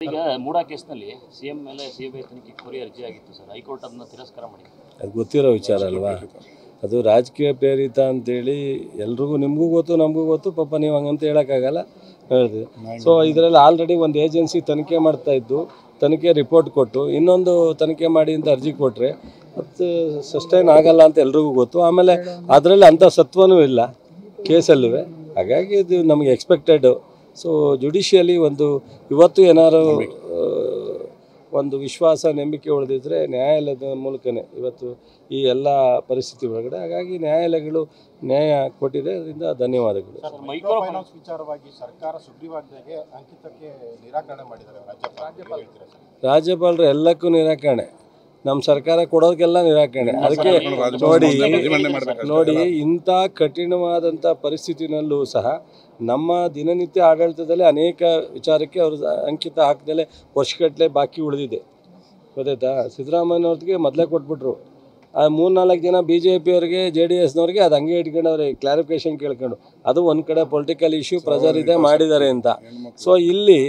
ಈಗ ಮೂಡಾ ಕೇಸ್ನಲ್ಲಿ ಸಿಎಂ ಮೇಲೆ ಸಿಬಿಐ ತನಿಖೆ ಕೋರಿ ಅರ್ಜಿ ಆಗಿತ್ತು ಸರ್. ಹೈಕೋರ್ಟ್ ಅದನ್ನ ತಿರಸ್ಕಾರ ಮಾಡಿದೆ. ಅದು ಗೊತ್ತಿರೋ ವಿಚಾರ ಅಲ್ವಾ, ಅದು ರಾಜಕೀಯ ಪ್ರೇರಿತ ಅಂತೇಳಿ ಎಲ್ರಿಗೂ ನಿಮಗೂ ಗೊತ್ತು ನಮಗೂ ಗೊತ್ತು. ಪಾಪ ನೀವು ಹಂಗಂತ ಹೇಳೋಕ್ಕಾಗಲ್ಲ ಹೇಳ್ತೀವಿ. ಸೊ ಇದರಲ್ಲಿ ಆಲ್ರೆಡಿ ಒಂದು ಏಜೆನ್ಸಿ ತನಿಖೆ ಮಾಡ್ತಾಯಿದ್ದು, ತನಿಖೆ ರಿಪೋರ್ಟ್ ಕೊಟ್ಟು ಇನ್ನೊಂದು ತನಿಖೆ ಮಾಡಿ ಅಂತ ಅರ್ಜಿ ಕೊಟ್ಟರೆ ಅದು ಸಸ್ಟೈನ್ ಆಗಲ್ಲ ಅಂತ ಎಲ್ರಿಗೂ ಗೊತ್ತು. ಆಮೇಲೆ ಅದರಲ್ಲಿ ಅಂಥ ಸತ್ವನೂ ಇಲ್ಲ ಕೇಸಲ್ಲೂ. ಹಾಗಾಗಿ ಇದು ನಮಗೆ ಎಕ್ಸ್ಪೆಕ್ಟೆಡ್. ಸೊ ಜುಡಿಷಿಯಲಿ ಒಂದು ಇವತ್ತು ಏನಾರು ಒಂದು ವಿಶ್ವಾಸ ನಂಬಿಕೆ ಉಳಿದಿದ್ರೆ ನ್ಯಾಯಾಲಯದ ಮೂಲಕನೇ ಇವತ್ತು ಈ ಎಲ್ಲ ಪರಿಸ್ಥಿತಿ ಒಳಗಡೆ. ಹಾಗಾಗಿ ನ್ಯಾಯಾಲಯಗಳು ನ್ಯಾಯ ಕೊಟ್ಟಿದೆ, ಅದರಿಂದ ಧನ್ಯವಾದಗಳು. ಮೈಕ್ರೋ ಫೈನಾನ್ಸ್ ವಿಚಾರವಾಗಿ ಸರ್ಕಾರ ಸುಗ್ರೀವಾಜ್ಞೆಗೆ ಅಂಕಿತಕ್ಕೆ ನಿರಾಕರಣೆ ಮಾಡಿದ್ದಾರೆ ರಾಜ್ಯಪಾಲರು ಎಲ್ಲಕ್ಕೂ ನಿರಾಕರಣೆ, ನಮ್ಮ ಸರ್ಕಾರ ಕೊಡೋದಕ್ಕೆಲ್ಲ ನಿರಾಕರಣೆ. ಅದಕ್ಕೆ ನೋಡಿ ಇಂಥ ಕಠಿಣವಾದಂಥ ಪರಿಸ್ಥಿತಿನಲ್ಲೂ ಸಹ ನಮ್ಮ ದಿನನಿತ್ಯ ಆಡಳಿತದಲ್ಲಿ ಅನೇಕ ವಿಚಾರಕ್ಕೆ ಅವರು ಅಂಕಿತ ಹಾಕ್ದಲೇ ವರ್ಷಗಟ್ಟಲೆ ಬಾಕಿ ಉಳಿದಿದೆ. ಗೊತ್ತಾಯ್ತಾ? ಸಿದ್ದರಾಮಯ್ಯನವ್ರಿಗೆ ಮೊದಲೇ ಕೊಟ್ಬಿಟ್ರು. ಆ 3-4 ಜನ BJP-ಅವ್ರಿಗೆ JDS-ನವ್ರಿಗೆ ಅದು ಹಂಗೆ ಇಟ್ಕೊಂಡವ್ರೆ, ಕ್ಲಾರಿಫಿಕೇಷನ್ ಕೇಳ್ಕೊಂಡು. ಅದು ಒಂದು ಕಡೆ ಪೊಲಿಟಿಕಲ್ ಇಶ್ಯೂ ಪ್ರೆಷರ್ ಇದೆ ಮಾಡಿದ್ದಾರೆ ಅಂತ. ಸೊ ಇಲ್ಲಿ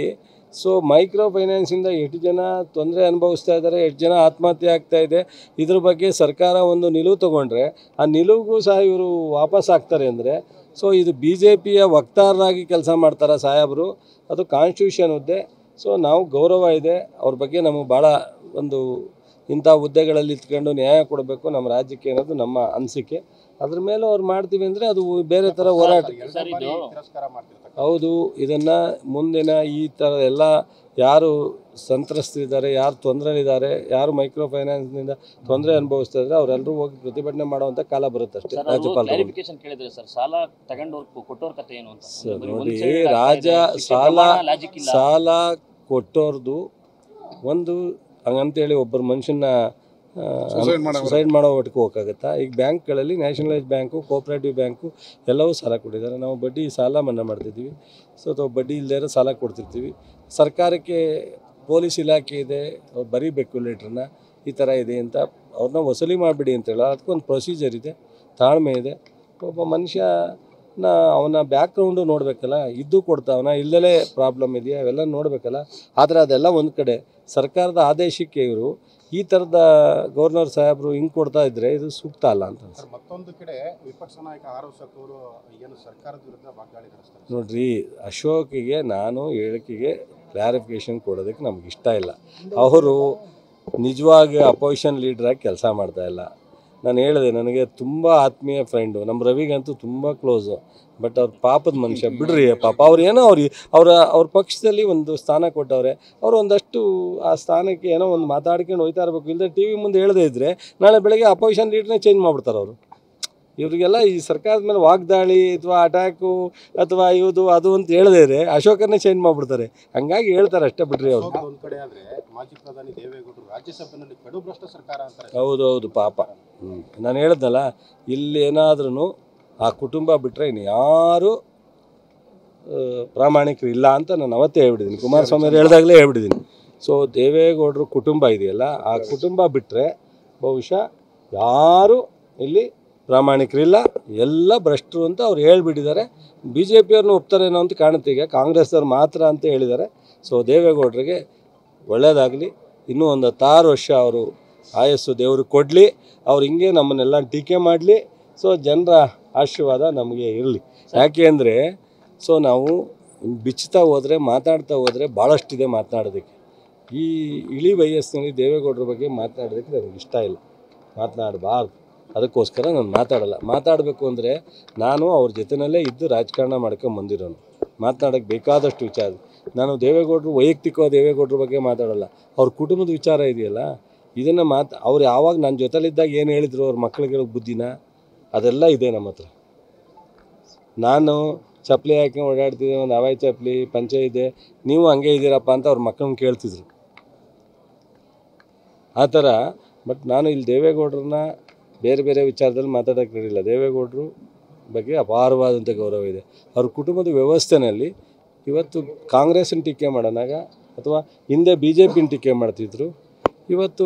ಮೈಕ್ರೋ ಫೈನಾನ್ಸಿಂದ ಎಷ್ಟು ಜನ ತೊಂದರೆ ಅನುಭವಿಸ್ತಾ ಇದ್ದಾರೆ, ಎಷ್ಟು ಜನ ಆತ್ಮಹತ್ಯೆ ಆಗ್ತಾ ಇದೆ, ಇದ್ರ ಬಗ್ಗೆ ಸರ್ಕಾರ ಒಂದು ನಿಲುವು ತೊಗೊಂಡ್ರೆ ಆ ನಿಲುವಿಗೂ ಸಹ ಇವರು ವಾಪಸ್ ಆಗ್ತಾರೆ ಅಂದರೆ ಸೊ ಇದು BJP-ಯ ವಕ್ತಾರರಾಗಿ ಕೆಲಸ ಮಾಡ್ತಾರೆ ಸಾಹೇಬರು. ಅದು ಕಾನ್ಸ್ಟಿಟ್ಯೂಷನ್ ಹುದ್ದೆ. ಸೊ ನಾವು ಗೌರವ ಇದೆ ಅವ್ರ ಬಗ್ಗೆ, ನಮಗೆ ಭಾಳ ಒಂದು ಇಂಥ ಹುದ್ದೆಗಳಲ್ಲಿ ಇತ್ಕೊಂಡು ನ್ಯಾಯ ಕೊಡಬೇಕು ನಮ್ಮ ರಾಜ್ಯಕ್ಕೆ ಅನ್ನೋದು ನಮ್ಮ ಅನಿಸಿಕೆ. ಅದ್ರ ಮೇಲೆ ಅವ್ರು ಮಾಡ್ತೀವಿ ಅಂದರೆ ಅದು ಬೇರೆ ಥರ ಹೋರಾಟ. ಹೌದು, ಇದನ್ನು ಮುಂದಿನ ಈ ಥರ ಎಲ್ಲ ಯಾರು ಸಂತ್ರಸ್ತರಿದ್ದಾರೆ, ಯಾರು ತೊಂದರೆಲಿದ್ದಾರೆ, ಯಾರು ಮೈಕ್ರೋ ಫೈನಾನ್ಸ್ನಿಂದ ತೊಂದರೆ ಅನುಭವಿಸ್ತಾ ಇದ್ದಾರೆ ಅವರೆಲ್ಲರೂ ಹೋಗಿ ಪ್ರತಿಭಟನೆ ಮಾಡುವಂಥ ಕಾಲ ಬರುತ್ತೆ ಅಷ್ಟೇ. ರಾಜ್ಯಪಾಲರು ಕೇಳಿದ್ರೆ ಸರ್, ಸಾಲ ತಗೊಂಡವ್ರು ಕೊಟ್ಟವ್ರ ಕಥೆ ಏನು ಅಂತ ನೋಡಿ, ಸಾಲ ಕೊಟ್ಟೋರ್ದು ಒಂದು ಹಂಗಂತೇಳಿ ಒಬ್ಬರು ಮನುಷ್ಯನ ಸುಸೈಡ್ ಮಾಡೋ ಒಟ್ಟಿಗೆ ಹೋಗೋಕ್ಕಾಗತ್ತಾ? ಈಗ ಬ್ಯಾಂಕ್ಗಳಲ್ಲಿ ನ್ಯಾಷನಲೈಸ್ ಬ್ಯಾಂಕು, ಕೋಆಪ್ರೇಟಿವ್ ಬ್ಯಾಂಕು ಎಲ್ಲವೂ ಸಾಲ ಕೊಟ್ಟಿದ್ದಾರೆ. ನಾವು ಬಡ್ಡಿ ಸಾಲ ಮನ್ನಾ ಮಾಡ್ತಿದ್ದೀವಿ. ಸೊ ಅಥವಾ ಬಡ್ಡಿ ಇಲ್ಲದೇ ಸಾಲ ಕೊಡ್ತಿರ್ತೀವಿ. ಸರ್ಕಾರಕ್ಕೆ ಪೊಲೀಸ್ ಇಲಾಖೆ ಇದೆ, ಅವ್ರು ಬರೀಬೇಕು ಲೆಟ್ರನ್ನ, ಈ ಥರ ಇದೆ ಅಂತ ಅವ್ರನ್ನ ವಸೂಲಿ ಮಾಡಿಬಿಡಿ ಅಂತ ಹೇಳೋ ಅದಕ್ಕೊಂದು ಪ್ರೊಸೀಜರ್ ಇದೆ, ತಾಳ್ಮೆ ಇದೆ. ಒಬ್ಬ ಮನುಷ್ಯನ ಅವನ ಬ್ಯಾಕ್ಗ್ರೌಂಡು ನೋಡಬೇಕಲ್ಲ, ಇದ್ದು ಕೊಡ್ತಾವನ ಇಲ್ಲದೇ ಪ್ರಾಬ್ಲಮ್ ಇದೆಯಾ ಅವೆಲ್ಲ ನೋಡಬೇಕಲ್ಲ. ಆದರೆ ಅದೆಲ್ಲ ಒಂದು ಕಡೆ ಸರ್ಕಾರದ ಆದೇಶಕ್ಕೆ ಇವರು ಈ ಥರದ ಗವರ್ನರ್ ಸಾಹೇಬರು ಹಿಂಗೆ ಕೊಡ್ತಾ ಇದ್ರೆ ಇದು ಸೂಕ್ತ ಅಲ್ಲ ಅಂತ. ಮತ್ತೊಂದು ಕಡೆ ವಿಪಕ್ಷ ನಾಯಕ ಆರೋಗ್ಯ ಏನು ಸರ್ಕಾರದ ವಿರುದ್ಧ ವಾಗ್ದಾಳಿ ನಡೆಸ್ತಾರೆ. ನೋಡ್ರಿ, ಅಶೋಕಿಗೆ ನಾನು ಹೇಳಿಕೆಗೆ ಕ್ಲಾರಿಫಿಕೇಷನ್ ಕೊಡೋದಕ್ಕೆ ನಮ್ಗೆ ಇಷ್ಟ ಇಲ್ಲ. ಅವರು ನಿಜವಾಗಿ ಅಪೋಸಿಷನ್ ಲೀಡ್ರಾಗಿ ಕೆಲಸ ಮಾಡ್ತಾಯಿಲ್ಲ. ನಾನು ಹೇಳಿದೆ, ನನಗೆ ತುಂಬ ಆತ್ಮೀಯ ಫ್ರೆಂಡು, ನಮ್ಮ ರವಿಗಂತೂ ತುಂಬ ಕ್ಲೋಸು. ಬಟ್ ಅವ್ರ ಪಾಪದ ಮನುಷ್ಯ ಬಿಡ್ರಿ ಪಾಪ. ಅವ್ರು ಏನೋ ಅವ್ರ ಪಕ್ಷದಲ್ಲಿ ಒಂದು ಸ್ಥಾನ ಕೊಟ್ಟವ್ರೆ, ಅವರು ಒಂದಷ್ಟು ಆ ಸ್ಥಾನಕ್ಕೆ ಏನೋ ಒಂದು ಮಾತಾಡ್ಕೊಂಡು ಹೋಗ್ತಾ ಇರಬೇಕು. ಇಲ್ಲದೆ TV ಮುಂದೆ ಹೇಳದೇ ಇದ್ದರೆ ನಾಳೆ ಬೆಳಗ್ಗೆ ಅಪೋಸಿಷನ್ ಲೀಡ್ರನ್ನೇ ಚೇಂಜ್ ಮಾಡಿಬಿಡ್ತಾರೆ ಅವರು. ಇವರಿಗೆಲ್ಲ ಈ ಸರ್ಕಾರದ ಮೇಲೆ ವಾಗ್ದಾಳಿ ಅಥವಾ ಅಟ್ಯಾಕು ಅಥವಾ ಇದು ಅದು ಅಂತ ಹೇಳದೇ ಇದ್ರೆ ಅಶೋಕನ್ನೇ ಚೇಂಜ್ ಮಾಡಿಬಿಡ್ತಾರೆ. ಹಂಗಾಗಿ ಹೇಳ್ತಾರೆ ಅಷ್ಟೇ, ಬಿಡ್ರಿ ಅವರು. ಒಂದು ಕಡೆ ಆದರೆ ಮಾಜಿ ಪ್ರಧಾನಿ ದೇವೇಗೌಡರು ರಾಜ್ಯಸಭೆಯಲ್ಲಿ ಕಡು ಭ್ರಷ್ಟ ಸರ್ಕಾರ ಅಂತಾರೆ. ಹೌದು ಪಾಪ. ನಾನು ಹೇಳಿದ್ನಲ್ಲ, ಇಲ್ಲಿ ಏನಾದ್ರೂ ಆ ಕುಟುಂಬ ಬಿಟ್ಟರೆ ಇನ್ನು ಯಾರು ಪ್ರಾಮಾಣಿಕರು ಇಲ್ಲ ಅಂತ ನಾನು ಅವತ್ತೇ ಹೇಳ್ಬಿಟ್ಟಿದ್ದೀನಿ. ಕುಮಾರಸ್ವಾಮಿ ಅವರು ಹೇಳಿದಾಗಲೇ ಹೇಳ್ಬಿಟ್ಟಿದ್ದೀನಿ. ಸೊ ದೇವೇಗೌಡರು ಕುಟುಂಬ ಇದೆಯಲ್ಲ, ಆ ಕುಟುಂಬ ಬಿಟ್ಟರೆ ಬಹುಶಃ ಯಾರು ಇಲ್ಲಿ ಪ್ರಾಮಾಣಿಕರಿಲ್ಲ, ಎಲ್ಲ ಭ್ರಷ್ಟರು ಅಂತ ಅವ್ರು ಹೇಳ್ಬಿಟ್ಟಿದ್ದಾರೆ. BJP-ಅವ್ರನ್ನ ಒಪ್ತಾರೇನೋ ಅಂತ ಕಾಣುತ್ತೆ. ಈಗ ಕಾಂಗ್ರೆಸ್ದವ್ರು ಮಾತ್ರ ಅಂತ ಹೇಳಿದ್ದಾರೆ. ಸೊ ದೇವೇಗೌಡರಿಗೆ ಒಳ್ಳೆಯದಾಗಲಿ, ಇನ್ನೂ ಒಂದು 6 ವರ್ಷ ಅವರು ಆಯಸ್ಸು ದೇವರು ಕೊಡಲಿ. ಅವ್ರು ಹಿಂಗೆ ನಮ್ಮನ್ನೆಲ್ಲ ಟೀಕೆ ಮಾಡಲಿ. ಸೊ ಜನರ ಆಶೀರ್ವಾದ ನಮಗೆ ಇರಲಿ. ಯಾಕೆ ಅಂದರೆ ನಾವು ಬಿಚ್ಚುತ್ತಾ ಹೋದರೆ, ಮಾತಾಡ್ತಾ ಹೋದರೆ ಭಾಳಷ್ಟಿದೆ ಮಾತನಾಡೋದಕ್ಕೆ. ಈ ಇಳಿ ವಯಸ್ಸಿನಲ್ಲಿ ದೇವೇಗೌಡರ ಬಗ್ಗೆ ಮಾತನಾಡೋದಕ್ಕೆ ನನಗೆ ಇಷ್ಟ ಇಲ್ಲ, ಮಾತನಾಡಬಾರ್ದು. ಅದಕ್ಕೋಸ್ಕರ ನಾನು ಮಾತಾಡಲ್ಲ. ಮಾತಾಡಬೇಕು ಅಂದರೆ ನಾನು ಅವ್ರ ಜೊತೆಯಲ್ಲೇ ಇದ್ದು ರಾಜಕಾರಣ ಮಾಡ್ಕೊಂಬಂದಿರೋನು. ಮಾತನಾಡೋಕ್ಕೆ ಬೇಕಾದಷ್ಟು ವಿಚಾರ. ನಾನು ದೇವೇಗೌಡರು ವೈಯಕ್ತಿಕವಾಗಿ ದೇವೇಗೌಡರ ಬಗ್ಗೆ ಮಾತಾಡಲ್ಲ. ಅವ್ರ ಕುಟುಂಬದ ವಿಚಾರ ಇದೆಯಲ್ಲ, ಇದನ್ನು ಅವ್ರು ಯಾವಾಗ ನನ್ನ ಜೊತೆಲಿದ್ದಾಗ ಏನು ಹೇಳಿದ್ರು ಅವ್ರ ಮಕ್ಕಳಿಗೆ ಬುದ್ಧಿನ, ಅದೆಲ್ಲ ಇದೆ ನಮ್ಮ ಹತ್ರ. ನಾನು ಚಪ್ಪಲಿ ಹಾಕಿ ಓಡಾಡ್ತಿದ್ದೆ, ಒಂದು ಹವಾಯಿ ಚಪ್ಪಲಿ ಪಂಚೆ ಇದೆ, ನೀವು ಹಂಗೆ ಇದ್ದೀರಪ್ಪ ಅಂತ ಅವ್ರ ಮಕ್ಕಳನ್ನ ಕೇಳ್ತಿದ್ರು ಆ ಥರ. ಬಟ್ ನಾನು ಇಲ್ಲಿ ದೇವೇಗೌಡರನ್ನ ಬೇರೆ ಬೇರೆ ವಿಚಾರದಲ್ಲಿ ಮಾತಾಡೋಕ್ಕೆ ನಡೀಲ್ಲ. ದೇವೇಗೌಡರು ಬಗ್ಗೆ ಅಪಾರವಾದಂಥ ಗೌರವ ಇದೆ. ಅವ್ರ ಕುಟುಂಬದ ವ್ಯವಸ್ಥೆಯಲ್ಲಿ ಇವತ್ತು ಕಾಂಗ್ರೆಸ್ಸನ್ನು ಟೀಕೆ ಮಾಡೋಣಾಗ ಅಥವಾ ಹಿಂದೆ BJP-ನ ಟೀಕೆ ಮಾಡ್ತಿದ್ರು, ಇವತ್ತು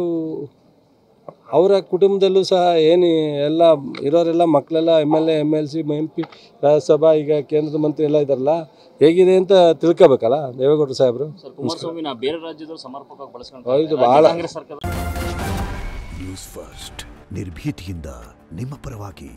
ಅವರ ಕುಟುಂಬದಲ್ಲೂ ಸಹ ಏನು ಎಲ್ಲ ಇರೋರೆಲ್ಲ ಮಕ್ಕಳೆಲ್ಲ MLA MLC MP ರಾಜ್ಯಸಭಾ ಈಗ ಕೇಂದ್ರದ ಮಂತ್ರಿ ಎಲ್ಲ ಇದ್ದಾರಲ್ಲ, ಹೇಗಿದೆ ಅಂತ ತಿಳ್ಕೊಬೇಕಲ್ಲ ದೇವೇಗೌಡರು ಸಾಹೇಬರು. ಸರ್ ಕುಮಾರಸ್ವಾಮಿನ ಬೇರೆ ರಾಜ್ಯದವರು ಸಮರ್ಪಕವಾಗಿ ಇದು ಬಳಸ್ಕೊಂಡು ಭಾಳ ಕಾಂಗ್ರೆಸ್ ಸರ್ಕಾರ. ನ್ಯೂಸ್ ಫಸ್ಟ್ ನಿರ್ಭೀತಿಯಿಂದ ನಿಮ್ಮ ಪರವಾಗಿ.